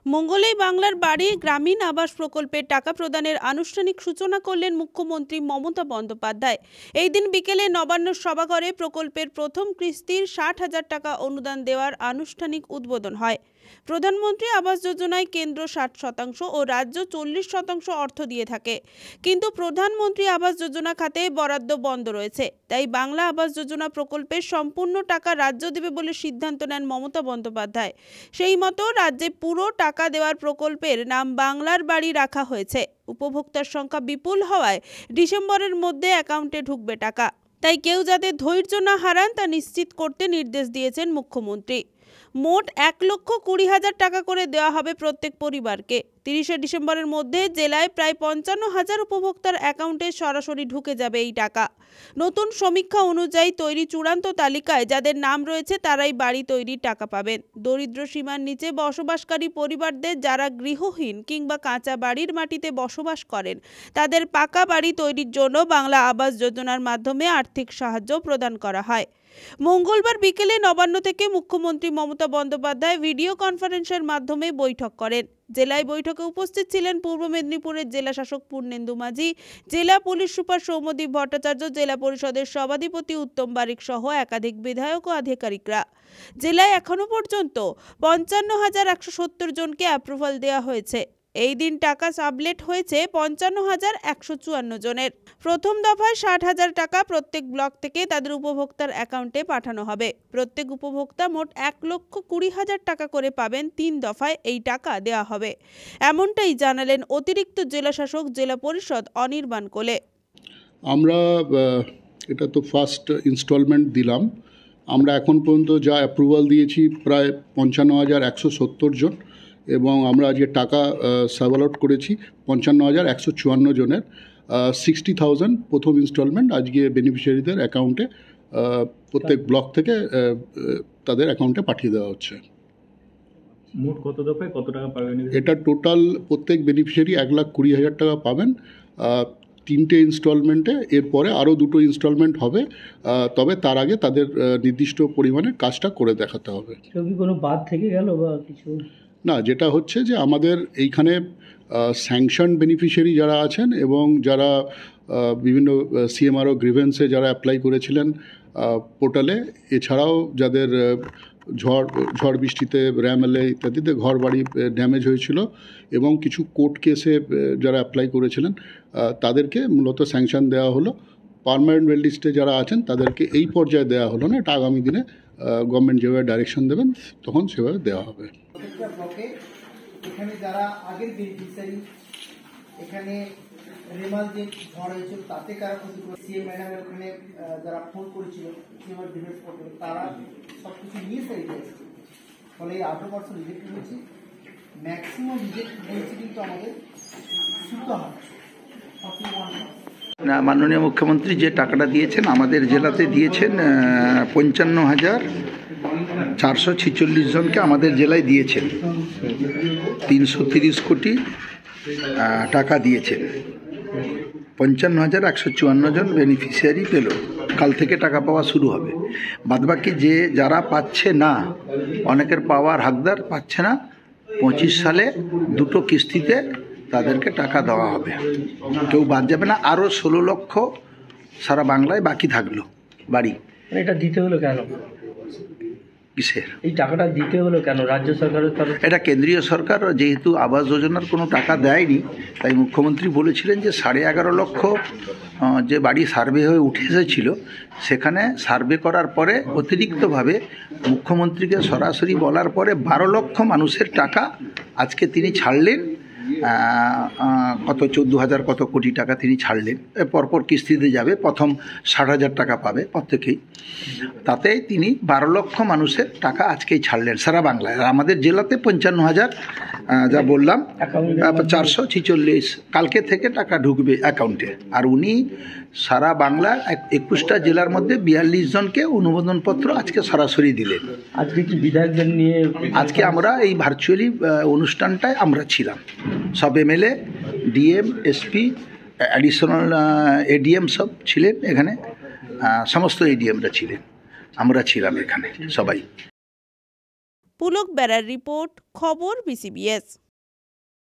মঙ্গলেই বাংলার বাড়ি গ্রামীণ আবাস প্রকল্পের টাকা প্রদানের আনুষ্ঠানিক সূচনা করলেন মুখ্যমন্ত্রী মমতা বন্দ্যোপাধ্যায়। এই দিন বিকেলে নবান্ন সভাঘরে প্রকল্পের প্রথম কিস্তির 60,000 টাকা অনুদান দেওয়ার আনুষ্ঠানিক উদ্বোধন হয়। প্রধানমন্ত্রী আবাস যোজনায় কেন্দ্র 60% ও রাজ্য 40% অর্থ দিয়ে থাকে, কিন্তু প্রধানমন্ত্রী আবাস যোজনা খাতে বরাদ্দ বন্ধ রয়েছে। তাই বাংলা আবাস যোজনা প্রকল্পের সম্পূর্ণ টাকা রাজ্য দেবে বলে সিদ্ধান্ত নেন মমতা বন্দ্যোপাধ্যায়। সেই মতো রাজ্যে পুরো টাকা দেওয়ার প্রকল্পের নাম বাংলার বাড়ি রাখা হয়েছে। উপভোক্তার সংখ্যা বিপুল হওয়ায় ডিসেম্বরের মধ্যে অ্যাকাউন্টে ঢুকবে টাকা। তাই কেউ যাতে ধৈর্য না হারান তা নিশ্চিত করতে নির্দেশ দিয়েছেন মুখ্যমন্ত্রী। মোট 1,20,000 টাকা করে দেওয়া হবে প্রত্যেক পরিবারকে। 30শে ডিসেম্বরের মধ্যে জেলায় প্রায় 55,000 উপভোক্তার অ্যাকাউন্টে সরাসরি ঢুকে যাবে এই টাকা। নতুন সমীক্ষা অনুযায়ী তৈরি চূড়ান্ত তালিকায় যাদের নাম রয়েছে তারাই বাড়ি তৈরির টাকা পাবেন। দরিদ্র সীমার নিচে বসবাসকারী পরিবারদের, যারা গৃহহীন কিংবা কাঁচা বাড়ির মাটিতে বসবাস করেন, তাদের পাকা বাড়ি তৈরির জন্য বাংলা আবাস যোজনার মাধ্যমে আর্থিক সাহায্য প্রদান করা হয়। মঙ্গলবার বিকেলে নবান্ন থেকে মুখ্যমন্ত্রী মমতা বন্দ্যোপাধ্যায় ভিডিও কনফারেন্সের মাধ্যমে বৈঠক করেন। জেলায় বৈঠকে উপস্থিত ছিলেন পূর্ব মেদিনীপুরের জেলা শাসক পূর্ণেন্দু মাঝি, জেলা পুলিশ সুপার সৌম্যদীপ ভট্টাচার্য, জেলা পরিষদের সভাধিপতি উত্তম বারিক সহ একাধিক বিধায়ক ও আধিকারিকরা। জেলায় এখনো পর্যন্ত 55,170 জনকে অ্যাপ্রুভাল দেওয়া হয়েছে। এই দিন টাকা সাবলেট হয়েছে 55,154 জনের। প্রথম দফায় 60,000 টাকা প্রত্যেক ব্লক থেকে তাদের উপভোক্তার অ্যাকাউন্টে পাঠানো হবে। প্রত্যেক উপভোক্তা মোট 1,20,000 টাকা করে পাবেন। 3 দফায় এই টাকা দেওয়া হবে, এমনটাই জানালেন অতিরিক্ত জেলা শাসক জেলা পরিষদ অনির্বাণ কোলে। আমরা এটা তো ফার্স্ট ইনস্টলমেন্ট দিলাম। আমরা এখন পর্যন্ত যা অ্যাপ্রুভাল দিয়েছি প্রায় 55,170 জন, এবং আমরা আজকে টাকা সার্ভ আউট করেছি 55,154 জনের। 60,000 প্রথম ইনস্টলমেন্ট আজকে বেনিফিশিয়ারিদের অ্যাকাউন্টে প্রত্যেক ব্লক থেকে তাদের অ্যাকাউন্টে পাঠিয়ে দেওয়া হচ্ছে। মোট কত দফায় কত টাকা পাবেন? এটা টোটাল প্রত্যেক বেনিফিশিয়ারি 1,20,000 টাকা পাবেন। 3টে ইনস্টলমেন্টে, এরপরে আরও 2টো ইনস্টলমেন্ট হবে, তবে তার আগে তাদের নির্দিষ্ট পরিমাণে কাজটা করে দেখাতে হবে। কেউ কি কোনো বাদ থেকে গেল বা কিছু? না, যেটা হচ্ছে যে আমাদের এইখানে স্যাংশন বেনিফিশিয়ারি যারা আছেন এবং যারা বিভিন্ন সিএমআরও গ্রিভেন্সে যারা অ্যাপ্লাই করেছিলেন পোর্টালে, এছাড়াও যাদের ঝড় বৃষ্টিতে র্যামেলে ইত্যাদিতে ঘর বাড়ি ড্যামেজ হয়েছিল এবং কিছু কোর্ট কেসে যারা অ্যাপ্লাই করেছিলেন তাদেরকে মূলত স্যাংশন দেওয়া হলো। পার্মানেন্ট ওয়েল লিস্টে যারা আছেন তাদেরকে এই পর্যায়ে দেওয়া হলো না, এটা আগামী দিনে গভর্নমেন্ট যেভাবে ডাইরেকশন দেবেন তখন সেভাবে দেওয়া হবে। এখানে যারা আগের বেনিফিশিয়ারি, এখানে রেমাল যে ঝড় হয়েছিল তাতে কারা ক্ষতি করে, সিএম ম্যাডাম ওখানে যারা ফোন করেছিল সিএমআর ডিফেন্স করতে, তারা সব কিছু নিয়ে ফেলে এসেছে। ফলে এই 18% রিজেক্ট হয়েছে। ম্যাক্সিমাম রিজেক্ট হয়েছে কিন্তু আমাদের সুতো হয় 41%। না, মাননীয় মুখ্যমন্ত্রী যে টাকাটা দিয়েছেন আমাদের জেলাতে দিয়েছেন 55,446 জনকে আমাদের জেলায় দিয়েছেন। 330 কোটি টাকা দিয়েছেন। 55,154 জন বেনিফিশিয়ারি পেল। কাল থেকে টাকা পাওয়া শুরু হবে। বাদবাকি যারা পাচ্ছে না, অনেকের পাওয়ার হাকদার পাচ্ছে না, 25 সালে 2টো কিস্তিতে তাদেরকে টাকা দেওয়া হবে, কেউ বাদ যাবে না। আরও 16 লক্ষ সারা বাংলায় বাকি থাকলো বাড়ি। এটা দিতে হলো কেন? কিসের এই টাকাটা দিতে হলো কেন? রাজ্য সরকারের তরফ? এটা কেন্দ্রীয় সরকার যেহেতু আবাস যোজনার কোনো টাকা দেয়নি, তাই মুখ্যমন্ত্রী বলেছিলেন যে 11.5 লক্ষ যে বাড়ি সার্ভে হয়ে উঠে এসেছিল, সেখানে সার্ভে করার পরে অতিরিক্তভাবে মুখ্যমন্ত্রীকে সরাসরি বলার পরে 12 লক্ষ মানুষের টাকা আজকে তিনি ছাড়লেন। কত 14,000 কত কোটি টাকা তিনি ছাড়লেন। পরপর কিস্তিতে যাবে, প্রথম 60,000 টাকা পাবে প্রত্যেকেই। তাতে তিনি 12 লক্ষ মানুষের টাকা আজকেই ছাড়লেন সারা বাংলায়। আর আমাদের জেলাতে 55,000 যা বললাম 446 কালকে থেকে টাকা ঢুকবে অ্যাকাউন্টে। আর উনি সারা বাংলা 21টা জেলার মধ্যে 42 জনকে অনুমোদনপত্র আজকে সরাসরি দিলেন। আজকে কি বিধায়কদের নিয়ে? আজকে আমরা এই ভার্চুয়ালি অনুষ্ঠানটায় আমরা ছিলাম, সব MLA, DM, SP, additional ADM সব ছিলেন এখানে, সমস্ত এডিএমরা ছিলেন, আমরা ছিলাম এখানে সবাই। পুলক বেড়ার রিপোর্ট, খবর BCBS।